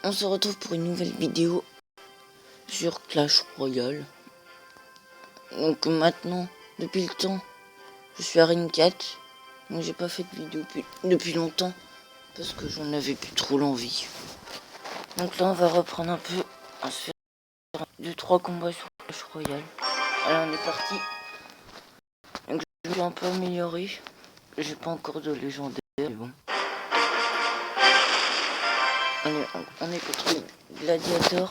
On se retrouve pour une nouvelle vidéo sur Clash Royale. Donc maintenant, depuis le temps, je suis à Ring 4. Donc j'ai pas fait de vidéo depuis longtemps parce que j'en avais plus trop l'envie. Donc là on va reprendre un peu, on se faire 2-3 combats sur Clash Royale. Alors on est parti. Donc je vais un peu améliorer. J'ai pas encore de légendaire, mais bon. On est contre Gladiator.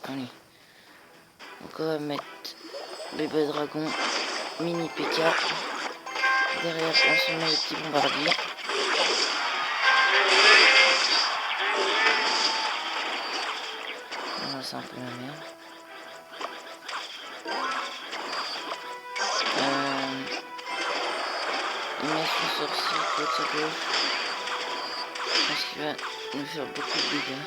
Allez. Donc on va mettre bébé dragon, mini PK. Derrière on se met le petit bombardier. Voilà, c'est un peu la merde. Il met son sorcier côté gauche. Je pense qu'il va nous faire beaucoup de dégâts.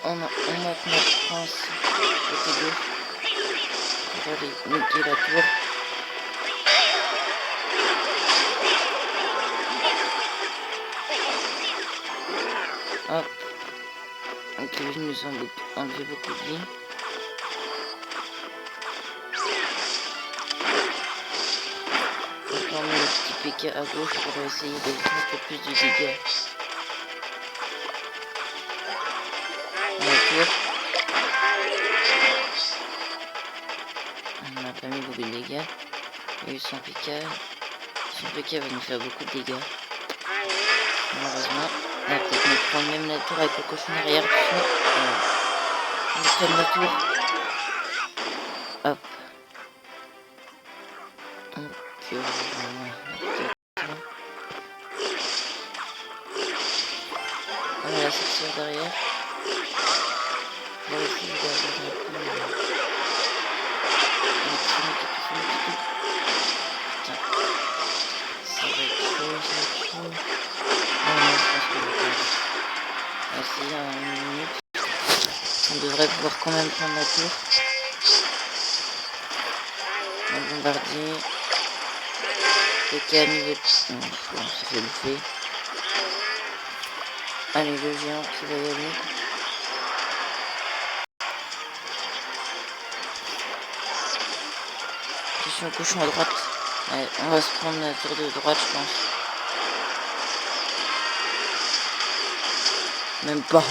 On va mettre notre prince côté gauche. On va aller niquer la tour. Hop. Donc il nous a enlevé beaucoup de vie. Donc on met le petit PK à gauche pour essayer de faire un peu plus de dégâts. On n'a pas mis beaucoup de dégâts. Il y a eu son PK. Son PK va nous faire beaucoup de dégâts. Malheureusement. On va peut-être nous prendre même la tour avec le cochon arrière. On va prendre la tour. Hop. Donc on va la sortir derrière. On va essayer d'avoir un peu... Putain. Ça va être chaud, Non, je pense qu'on va perdre. On va essayer en une minute. On devrait pouvoir quand même prendre la tour. Un bombardier. PK à niveau... Non, ça fait bouffer. Allez, le géant qui va y aller. Je suis un cochon à droite. Ouais, on va se prendre la tour de droite, je pense. Même pas.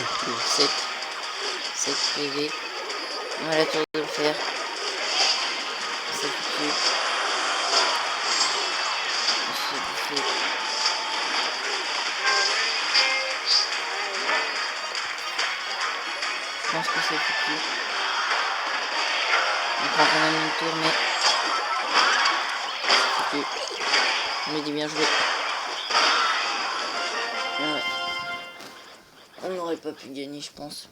7 PV. On a la tour de le faire. C'est foutu. On se fait bouffer. Je pense que c'est foutu. On prend quand même une tour, mais... c'est foutu. On lui dit bien joué. Ouais. On n'aurait pas pu gagner, je pense.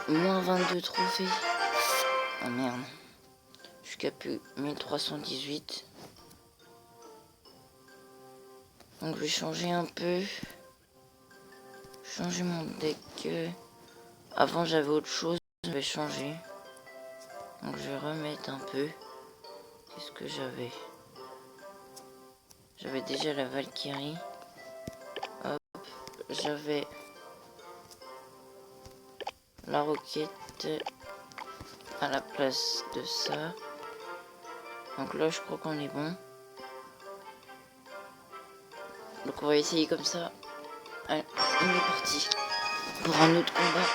Moins 22 trophées. Ah merde. Jusqu'à plus 1318. Donc je vais changer un peu. Changer mon deck. Avant j'avais autre chose. Je vais changer. Donc je vais remettre un peu. Qu'est-ce que j'avais? J'avais déjà la Valkyrie. Hop. J'avais la roquette à la place de ça. Donc là je crois qu'on est bon. Donc on va essayer comme ça. Allez, on est parti pour un autre combat.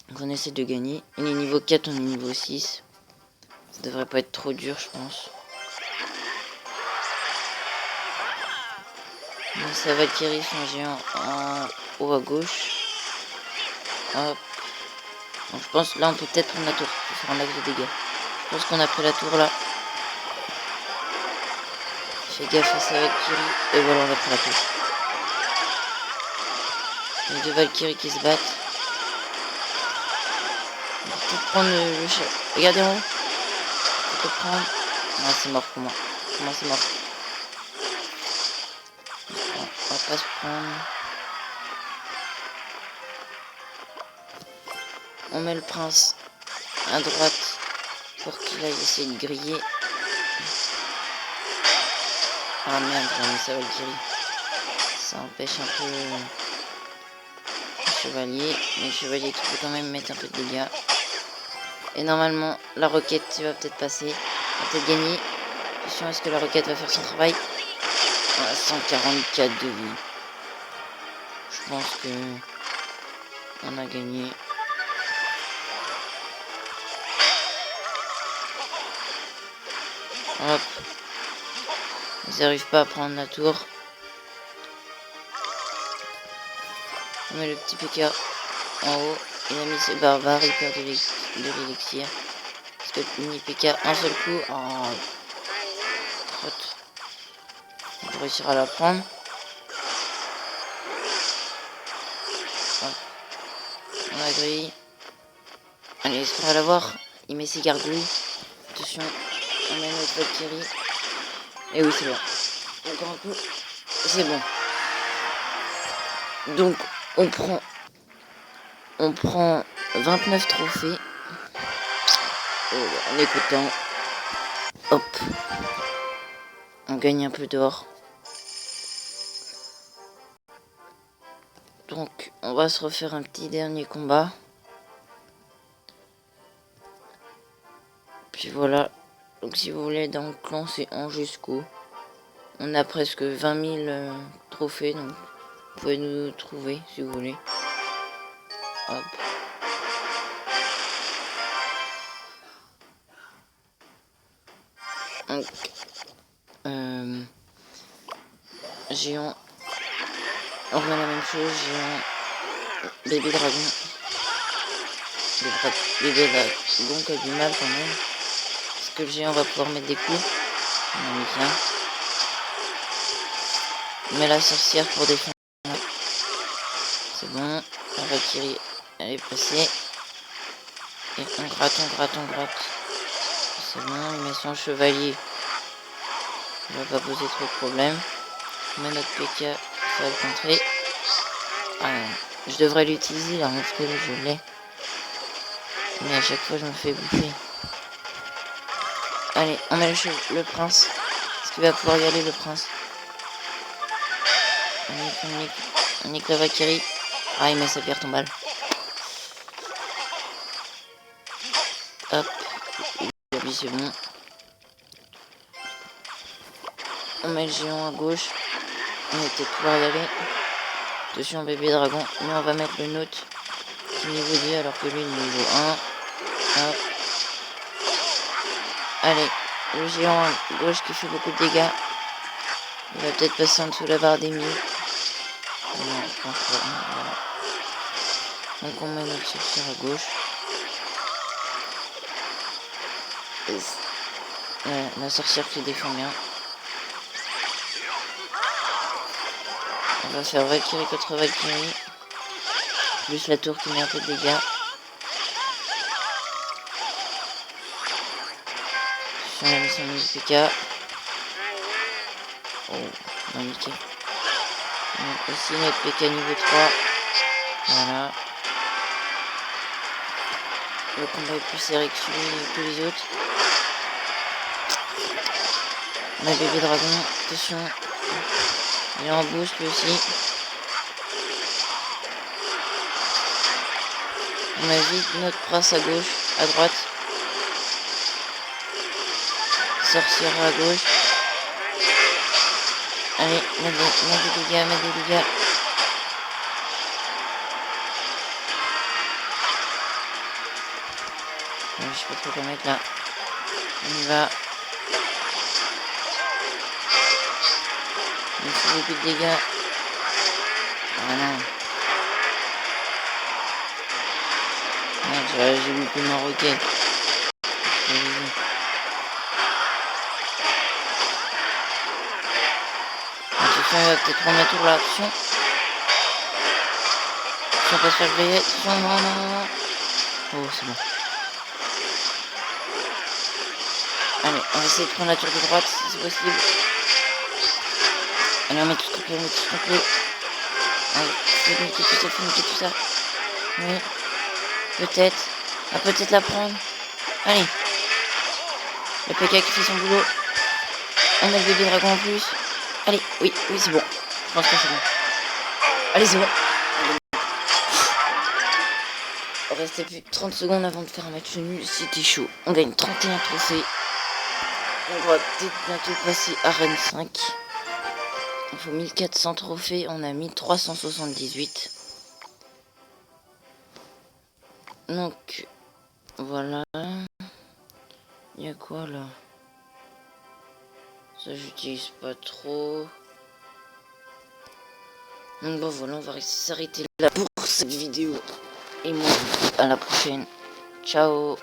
Donc on essaie de gagner. Il est niveau 4, on est niveau 6. Ça devrait pas être trop dur, je pense. Donc ça Valkyrie, son géant en haut à gauche. Hop. Donc je pense là on peut peut-être prendre la tour pour faire un max de dégâts. Je pense qu'on a pris la tour là. Fais gaffe à sa Valkyrie. Et voilà, on a pris la tour. Les deux Valkyries qui se battent. On va peut-être prendre le chat. Regardez en haut. Faut te prendre. Ah, c'est mort pour moi. Pour moi c'est mort. On va pas se prendre. On met le prince à droite pour qu'il aille essayer de griller. Ah merde, j'ai mis sa Valkyrie. Ça empêche un peu le chevalier. Mais le chevalier qui peut quand même mettre un peu de dégâts. Et normalement, la roquette va peut-être passer. Va peut-être gagner. Attention, est-ce que la roquette va faire son travail? 144 de vie. Je pense que on a gagné. Hop. Ils n'arrivent pas à prendre la tour. On met le petit PK en haut. Il a mis ses barbares, il perd de l'élixir. Parce que mini PK un seul coup. Oh. On peut réussir à la prendre. Hop. On la grille. Allez, est-ce qu'on va l'avoir? Il met ses gargouilles. Attention. On met notre Valkyrie. Et oui, c'est bon. Encore un coup. C'est bon. Donc, on prend 29 trophées. En écoutant. Hop. On gagne un peu d'or. Donc, on va se refaire un petit dernier combat. Puis voilà. Donc, si vous voulez, dans le clan, c'est en jusqu'au. On a presque 20 000 trophées. Donc, vous pouvez nous trouver si vous voulez. Hop. Donc, géant. On remet la même chose. Géant. Bébé dragon. Bébé dragon qui a du mal quand même. Parce que le géant va pouvoir mettre des coups. On a mis qu'un. On met la sorcière pour défendre. C'est bon. La Valkyrie, elle est passée. Et on gratte. C'est bon. Il met son chevalier. Il va pas poser trop de problèmes. On met notre PK. Ça va le contrer. Ah, je devrais l'utiliser là, parce que je l'ai. Mais à chaque fois, je me fais bouffer. Allez, on met le prince. Est-ce qu'il va pouvoir y aller, le prince? On nique la Valkyrie. Ah, il met sa pierre tombale. Hop. Lui, c'est bon. On met le géant à gauche. On va peut-être pouvoir y aller. Attention, bébé dragon. Mais on va mettre le nôtre qui est niveau 2 alors que lui, niveau 1. Hop. Allez. Le géant à gauche qui fait beaucoup de dégâts. Il va peut-être passer en dessous de la barre des 1000. Non, je pense pas. Voilà. Donc on met notre sorcière à gauche. La sorcière qui défend bien. On va faire Valkyrie contre Valkyrie. Plus la tour qui met un peu de dégâts. On a mis son PK. Oh, on a niqué. Donc aussi notre PK niveau 3. Voilà. Le combat est plus serré que les autres. On a bébé dragon. Attention. Il est en boost lui aussi. On a vite notre prince à gauche, à droite. Sorcière à gauche. Allez, mets des dégâts. Je sais pas trop quoi mettre là. On y va. Il fait beaucoup de dégâts. Voilà. Merde, j'ai loupé ma roquette. Attention, il va peut-être prendre la tour là. Attention. Si on peut se faire griller. Attention, non. Oh, c'est bon. Allez, on va essayer de prendre la tour de droite si c'est possible. Allez, on met tout ce qu'on peut. Allez, faut niquer tout ça. Oui. Peut-être. On va peut-être la prendre. Allez. Le PK qui fait son boulot. On a le bébé dragon en plus. Allez, oui, c'est bon. Je pense que c'est bon. Allez, c'est bon. Il restait plus de 30 secondes avant de faire un match nul. C'était chaud. On gagne 31 trophées. On va peut-être bientôt passer à Arène 5. Il faut 1400 trophées. On a mis 378. Donc, voilà. Il y a quoi là? Ça, j'utilise pas trop. Donc, bon, voilà, on va s'arrêter là pour cette vidéo. Et moi, à la prochaine. Ciao.